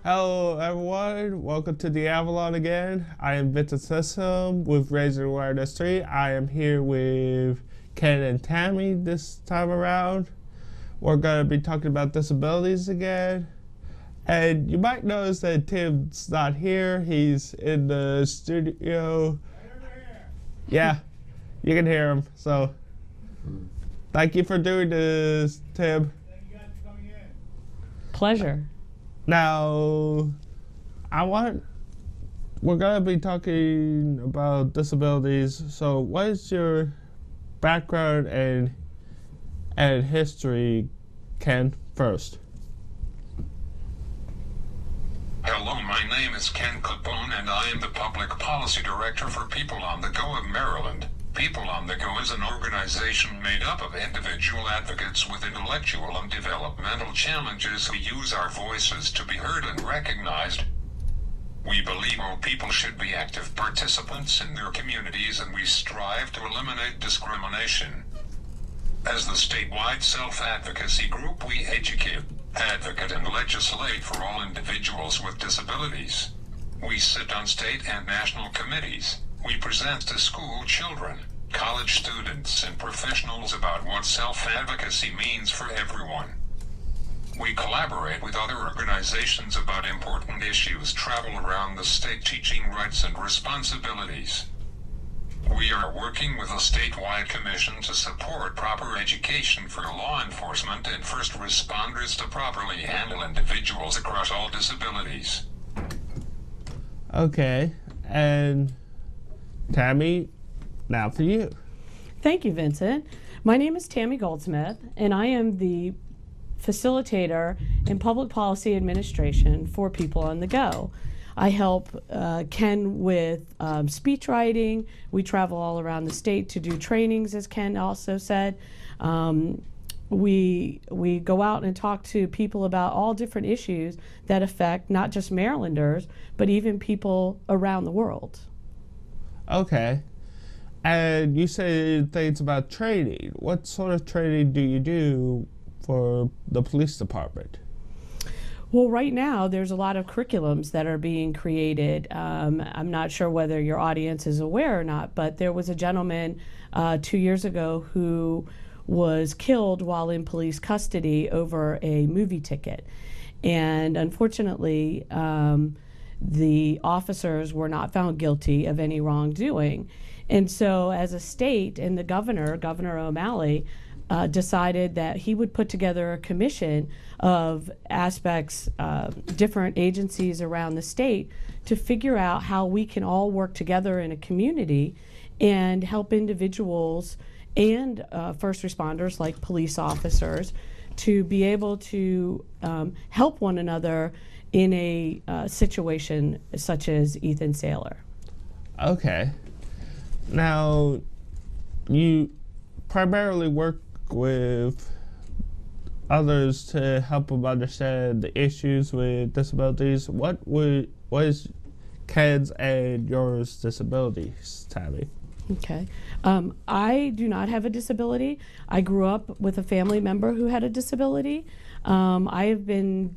Hello, everyone. Welcome to the Avalon again. I am Vincent Sissom with Raising Awareness 3. I am here with Ken and Tammy this time around. We're going to be talking about disabilities again. And you might notice that Tim's not here. He's in the studio. Yeah, you can hear him. So, thank you for doing this, Tim. Thank you guys for coming in. Pleasure. Now, we're going to be talking about disabilities. So what is your background and history, Ken, first? Hello, my name is Ken Capone and I am the Public Policy Director for People on the Go of Maryland. People on the Go is an organization made up of individual advocates with intellectual and developmental challenges who use our voices to be heard and recognized. We believe all people should be active participants in their communities and we strive to eliminate discrimination. As the statewide self-advocacy group, we educate, advocate, and legislate for all individuals with disabilities. We sit on state and national committees. We present to school children, college students, and professionals about what self-advocacy means for everyone. We collaborate with other organizations about important issues, travel around the state teaching rights and responsibilities. We are working with a statewide commission to support proper education for law enforcement and first responders to properly handle individuals across all disabilities. Okay, and Tammy, now for you. Thank you, Vincent. My name is Tammy Goldsmith, and I am the facilitator in public policy administration for People on the Go. I help Ken with speech writing. We travel all around the state to do trainings, as Ken also said. We go out and talk to people about all different issues that affect not just Marylanders, but even people around the world. Okay. And you said things about training. What sort of training do you do for the police department? Well, right now, there's a lot of curriculums that are being created. I'm not sure whether your audience is aware or not, but there was a gentleman 2 years ago who was killed while in police custody over a movie ticket. And unfortunately, the officers were not found guilty of any wrongdoing. And so as a state, and the Governor O'Malley, decided that he would put together a commission of aspects, different agencies around the state to figure out how we can all work together in a community and help individuals and first responders like police officers to be able to help one another in a situation such as Ethan Saylor. Okay. Now, you primarily work with others to help them understand the issues with disabilities. What is Ken's and yours disabilities, Tammy? Okay. I do not have a disability. I grew up with a family member who had a disability. I have been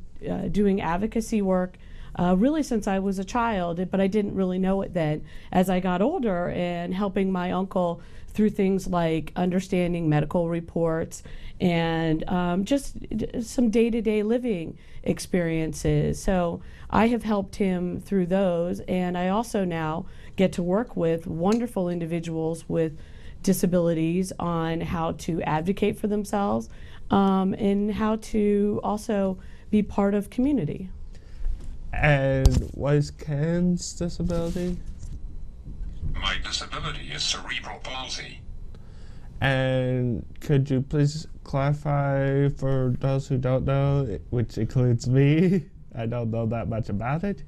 doing advocacy work really since I was a child, but I didn't really know it then. As I got older and helping my uncle through things like understanding medical reports and just some day-to-day living experiences. So I have helped him through those, and I also now get to work with wonderful individuals with disabilities on how to advocate for themselves and how to also be part of community. And what is Ken's disability? My disability is cerebral palsy. And could you please clarify for those who don't know, which includes me? I don't know that much about it.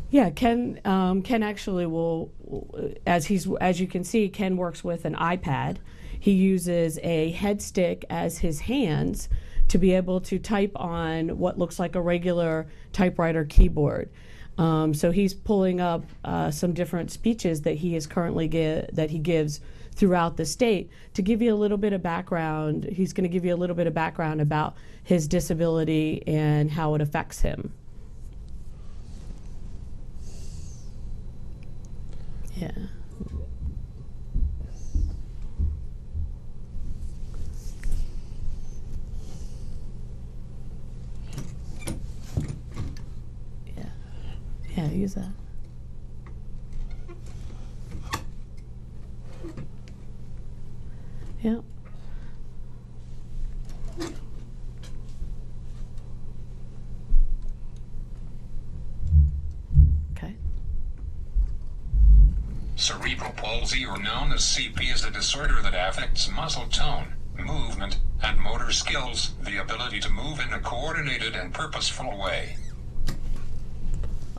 Yeah, Ken actually will, as you can see, Ken works with an iPad. He uses a head stick as his hands to be able to type on what looks like a regular typewriter keyboard. So he's pulling up some different speeches that he is currently that he gives throughout the state to give you a little bit of background. He's going to give you a little bit of background about his disability and how it affects him. Yeah. Yeah. Yeah, use that. Yeah. Okay. Cerebral palsy, or known as CP, is a disorder that affects muscle tone, movement, and motor skills, the ability to move in a coordinated and purposeful way.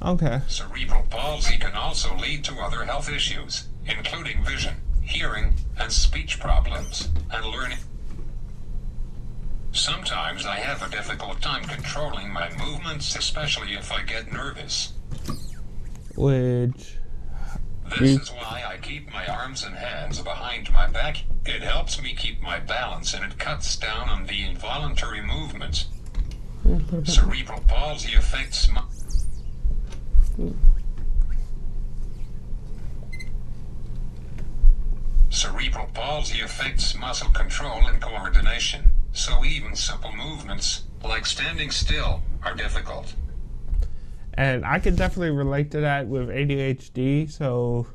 Okay. Cerebral palsy can also lead to other health issues, including vision, hearing, and speech problems, and learning. Sometimes I have a difficult time controlling my movements, especially if I get nervous. Which... This is why I keep my arms and hands behind my back. It helps me keep my balance and it cuts down on the involuntary movements. Cerebral palsy affects Cerebral palsy affects muscle control and coordination, so even simple movements, like standing still, are difficult. And I can definitely relate to that with ADHD. So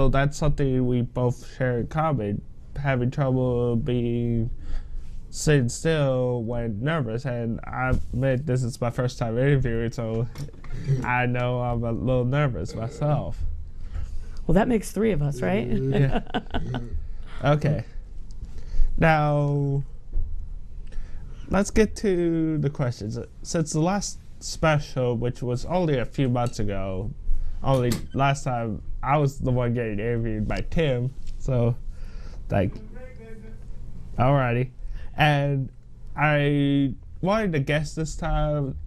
that's something we both share in common, having trouble being sitting still when nervous. And I admit this is my first time interviewing, so I know I'm a little nervous myself. Well, that makes three of us, right? Yeah. Okay. Now, let's get to the questions. Since the last special, which was only a few months ago, only last time I was the one getting interviewed by Tim, so like, alrighty. And I wanted to guess this time,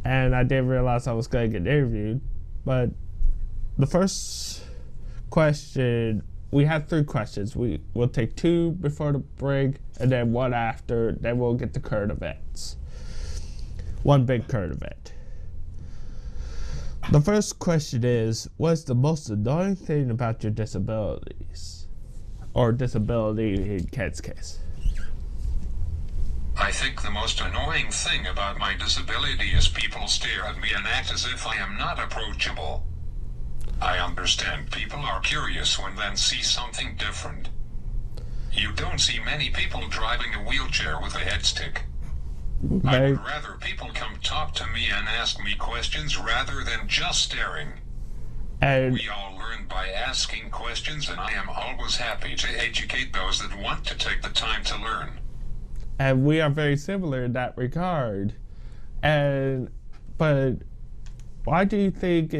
and I didn't realize I was going to get interviewed. But the first question, we have 3 questions. We'll take 2 before the break, and then 1 after. Then we'll get to current events. 1 big current event. The first question is, what's the most annoying thing about your disabilities? Or disability in Ken's case? I think the most annoying thing about my disability is people stare at me and act as if I am not approachable. I understand people are curious when they see something different. You don't see many people driving a wheelchair with a headstick. I would rather people come talk to me and ask me questions rather than just staring. And we all learn by asking questions, and I am always happy to educate those that want to take the time to learn. And we are very similar in that regard. But why do you think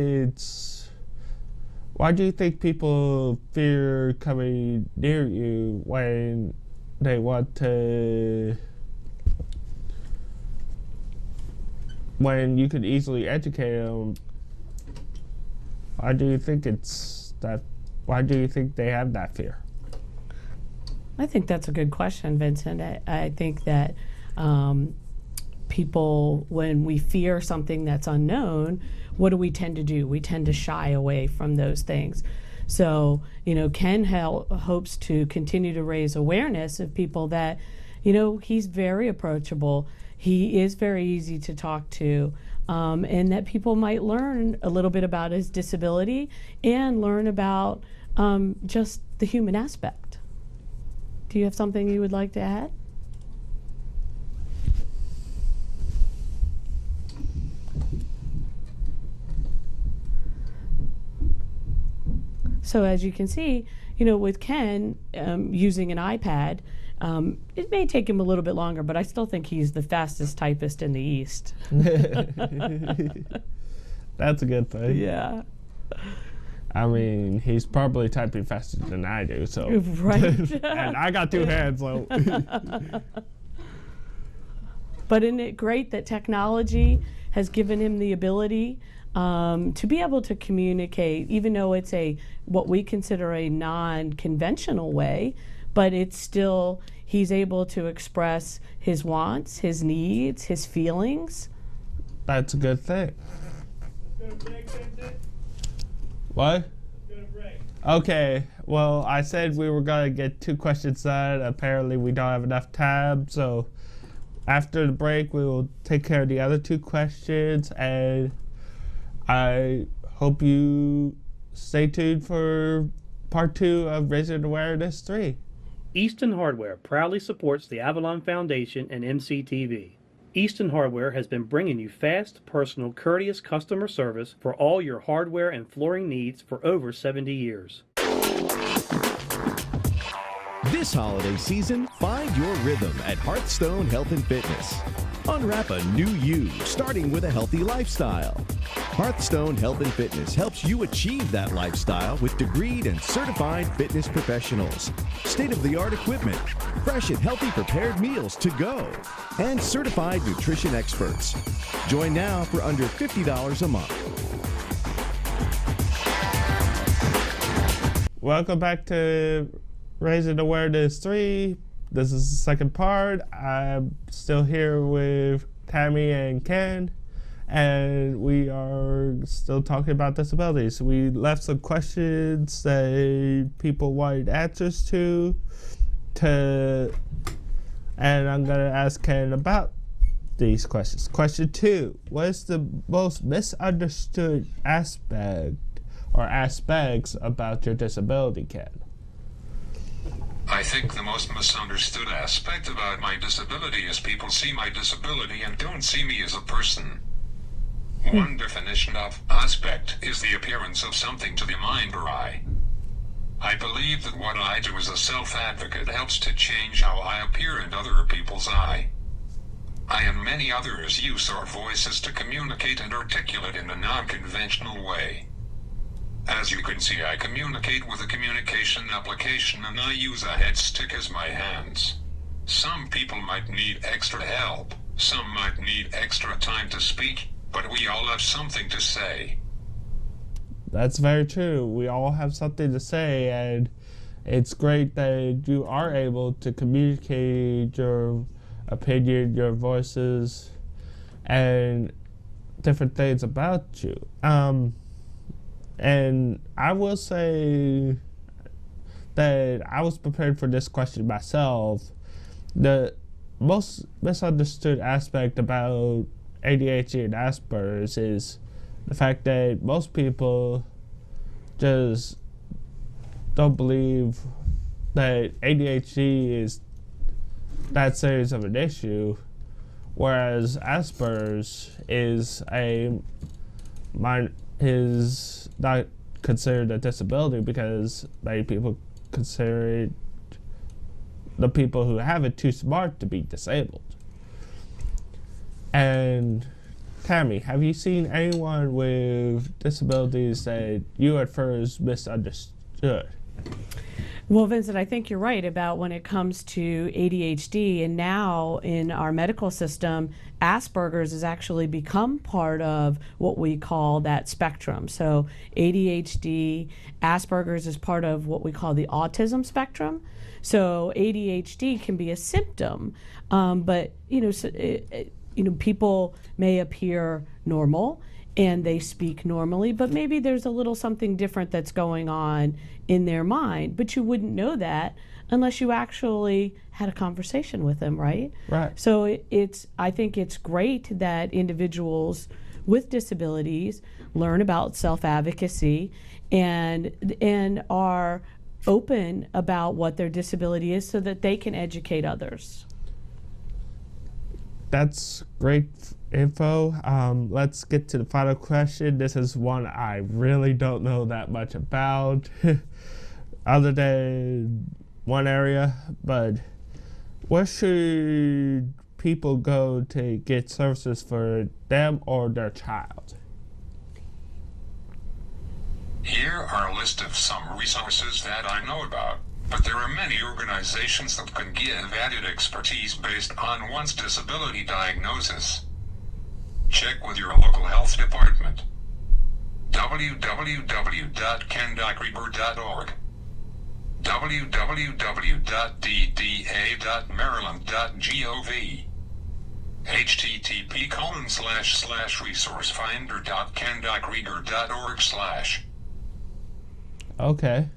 people fear coming near you when they want to, when you could easily educate them? Why do you think why do you think they have that fear? I think that's a good question, Vincent. I think that people, when we fear something that's unknown, what do we tend to do? We tend to shy away from those things. So, Ken hopes to continue to raise awareness of people that, he's very approachable. He is very easy to talk to, and that people might learn a little bit about his disability and learn about just the human aspect. Do you have something you would like to add? So as you can see, with Ken using an iPad, it may take him a little bit longer, but I still think he's the fastest typist in the East. That's a good thing. Yeah. I mean, he's probably typing faster than I do, so. Right. And I got 2 hands, so. But isn't it great that technology has given him the ability to be able to communicate, even though it's what we consider a non-conventional way, but it's still, he's able to express his wants, his needs, his feelings. That's a good thing. What? Okay, well, I said we were going to get 2 questions done. Apparently, we don't have enough time, so after the break, we will take care of the other 2 questions, and I hope you stay tuned for part 2 of Raising Awareness 3. Easton Hardware proudly supports the Avalon Foundation and MCTV. Easton Hardware has been bringing you fast, personal, courteous customer service for all your hardware and flooring needs for over 70 years. This holiday season, find your rhythm at Hearthstone Health and Fitness. Unwrap a new you, starting with a healthy lifestyle. Hearthstone Health and Fitness helps you achieve that lifestyle with degreed and certified fitness professionals, state-of-the-art equipment, fresh and healthy prepared meals to go, and certified nutrition experts. Join now for under $50 a month. Welcome back to Raising Awareness 3. This is the second part. I'm still here with Tammy and Ken, and we are still talking about disabilities. We left some questions that people wanted answers to, and I'm going to ask Ken about these questions. Question 2, what is the most misunderstood aspect or aspects about your disability, Ken? I think the most misunderstood aspect about my disability is people see my disability and don't see me as a person. One definition of aspect is the appearance of something to the mind or eye. I believe that what I do as a self-advocate helps to change how I appear in other people's eye. I and many others use our voices to communicate and articulate in a non-conventional way. As you can see, I communicate with a communication application and I use a headstick as my hands. Some people might need extra help, some might need extra time to speak, but we all have something to say. That's very true. We all have something to say, and it's great that you are able to communicate your opinion, your voices, and different things about you. And I will say that I was prepared for this question myself. The most misunderstood aspect about ADHD and Asperger's is the fact that most people just don't believe that ADHD is that serious of an issue, whereas Asperger's is not considered a disability because many people consider it, the people who have it, too smart to be disabled. And Tammy, have you seen anyone with disabilities that you at first misunderstood? Well, Vincent, I think you're right about when it comes to ADHD, and now in our medical system, Asperger's has actually become part of what we call that spectrum. So ADHD, Asperger's is part of what we call the autism spectrum. So ADHD can be a symptom, but people may appear normal and they speak normally, but maybe there's a little something different that's going on in their mind. But you wouldn't know that unless you actually had a conversation with them, right? Right. So I think it's great that individuals with disabilities learn about self-advocacy and are open about what their disability is so that they can educate others. That's great info. Let's get to the final question. This is one I really don't know that much about other than one area, but where should people go to get services for them or their child? Here are a list of some resources that I know about. But there are many organizations that can give added expertise based on one's disability diagnosis. Check with your local health department. www.ken.reber.org, www.dda.maryland.gov, http://resourcefinder.ken.rieger.org/. Okay.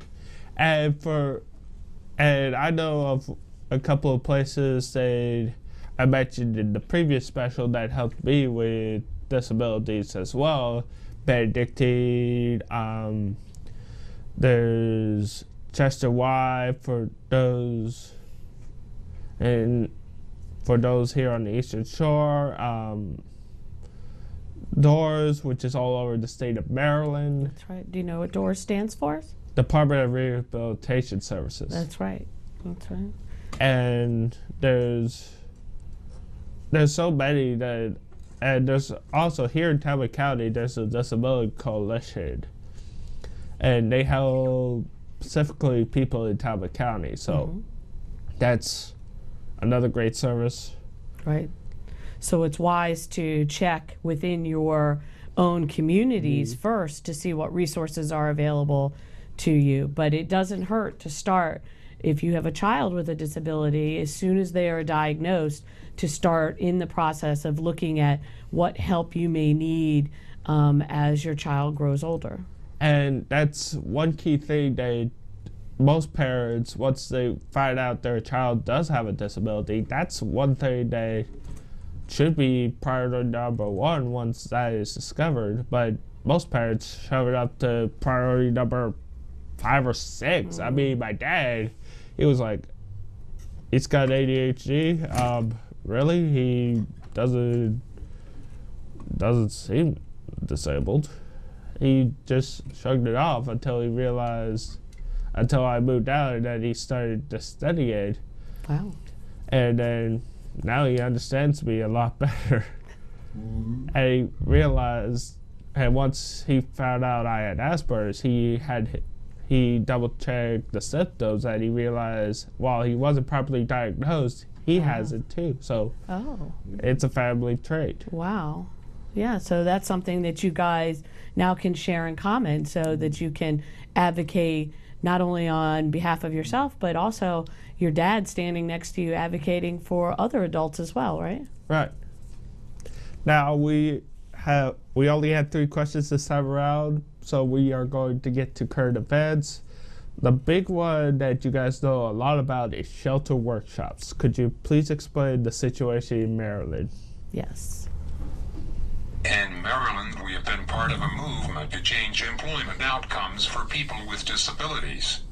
And I know of a couple of places that I mentioned in the previous special that helped me with disabilities as well. Benedictine, there's Chester Y for those, and for those here on the Eastern Shore, DOORS, which is all over the state of Maryland. That's right. Do you know what DOORS stands for? Department of Rehabilitation Services. That's right. That's right. And there's so many that, and there's also here in Talbot County, there's a disability coalition, and they help specifically people in Talbot County. So that's another great service. Right. So it's wise to check within your own communities first to see what resources are available to you. But it doesn't hurt to start, if you have a child with a disability, as soon as they are diagnosed, to start in the process of looking at what help you may need as your child grows older. And that's one key thing that most parents, once they find out their child does have a disability, that's one thing that should be priority number one once that is discovered. But most parents shove it up to priority number 5 or 6. I mean, my dad, he was like, he's got ADHD. Really? He doesn't seem disabled. He just shrugged it off until he realized, until I moved out, and then he started to study it. Wow. And then now he understands me a lot better. And he realized, and once he found out I had Asperger's, he double-checked the symptoms, and he realized while he wasn't properly diagnosed, he has it too. So it's a family trait. Wow. Yeah, so that's something that you guys now can share in common, so that you can advocate not only on behalf of yourself, but also your dad standing next to you advocating for other adults as well, right? Right. Now we only had 3 questions this time around, so we are going to get to current events. The big one that you guys know a lot about is shelter workshops. Could you please explain the situation in Maryland? Yes. In Maryland, we have been part of a movement to change employment outcomes for people with disabilities.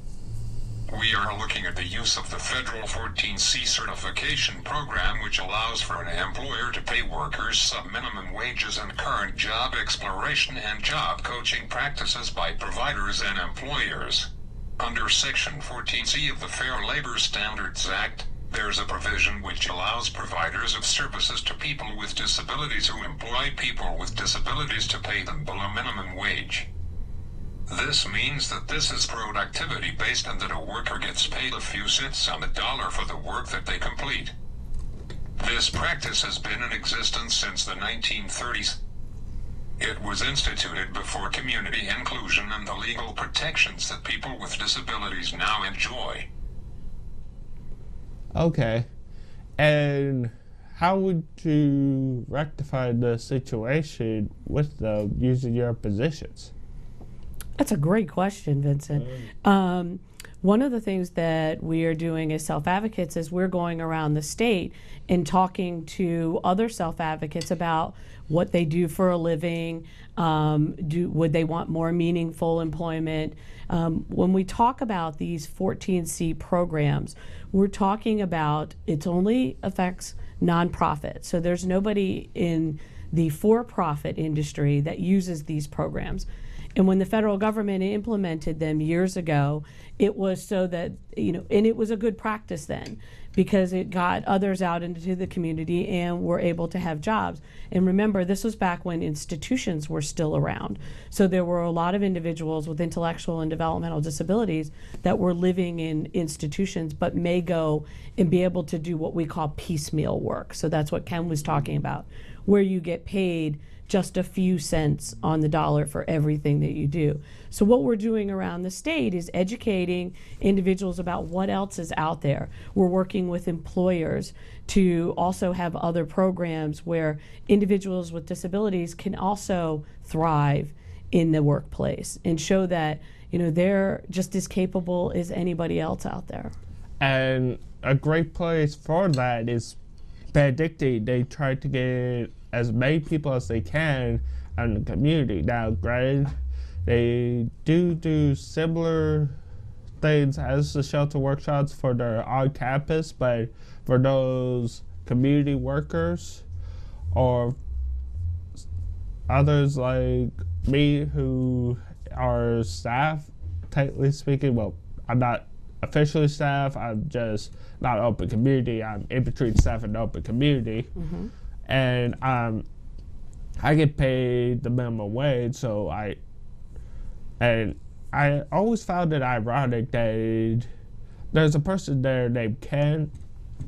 We are looking at the use of the federal 14C certification program, which allows for an employer to pay workers sub-minimum wages and current job exploration and job coaching practices by providers and employers. Under Section 14C of the Fair Labor Standards Act, there's a provision which allows providers of services to people with disabilities who employ people with disabilities to pay them below minimum wage. This means that this is productivity based and that a worker gets paid a few cents on the dollar for the work that they complete. This practice has been in existence since the 1930s. It was instituted before community inclusion and the legal protections that people with disabilities now enjoy. Okay. And how would you rectify the situation with them using your positions? That's a great question, Vincent. One of the things that we are doing as self-advocates is we're going around the state and talking to other self-advocates about what they do for a living, would they want more meaningful employment. When we talk about these 14C programs, we're talking about it only affects nonprofit. So there's nobody in the for-profit industry that uses these programs. And when the federal government implemented them years ago, it was so that, and it was a good practice then, because it got others out into the community and were able to have jobs. And remember, this was back when institutions were still around. So there were a lot of individuals with intellectual and developmental disabilities that were living in institutions but may go and be able to do what we call piecemeal work. So that's what Ken was talking about, where you get paid just a few cents on the dollar for everything that you do. So what we're doing around the state is educating individuals about what else is out there. We're working with employers to also have other programs where individuals with disabilities can also thrive in the workplace and show that, you know, they're just as capable as anybody else out there. And a great place for that is Benedictine. They try to get as many people as they can in the community. Now, granted, they do similar things as the shelter workshops for their on campus, but for those community workers or others like me who are staff, technically speaking, well, I'm not officially staff, I'm just not open community, I'm in between staff and open community. Mm-hmm. And I get paid the minimum wage, so I always found it ironic that there's a person there named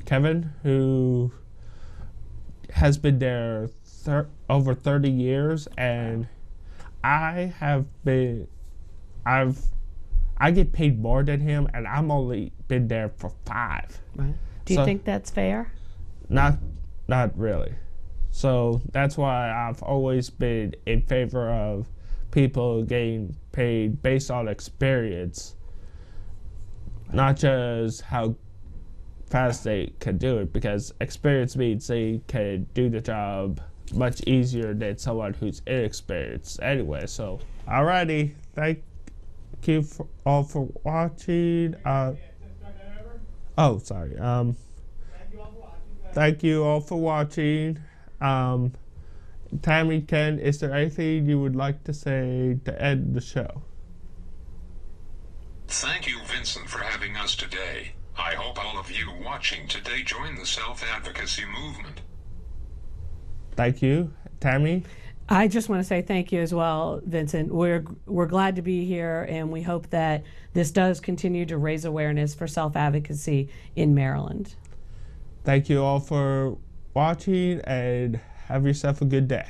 Kevin, who has been there over 30 years, and I get paid more than him, and I'm only been there for 5. Right. Do you think that's fair? Not really. So that's why I've always been in favor of people getting paid based on experience, not just how fast they can do it, because experience means they can do the job much easier than someone who's inexperienced anyway. So, alrighty, thank you all for watching. Sorry. Thank you all for watching. Tammy, Ken, is there anything you would like to say to end the show? Thank you, Vincent, for having us today. I hope all of you watching today join the self-advocacy movement. Thank you. Tammy? I just want to say thank you as well, Vincent. We're glad to be here, and we hope that this does continue to raise awareness for self-advocacy in Maryland. Thank you all for watching, and have yourself a good day.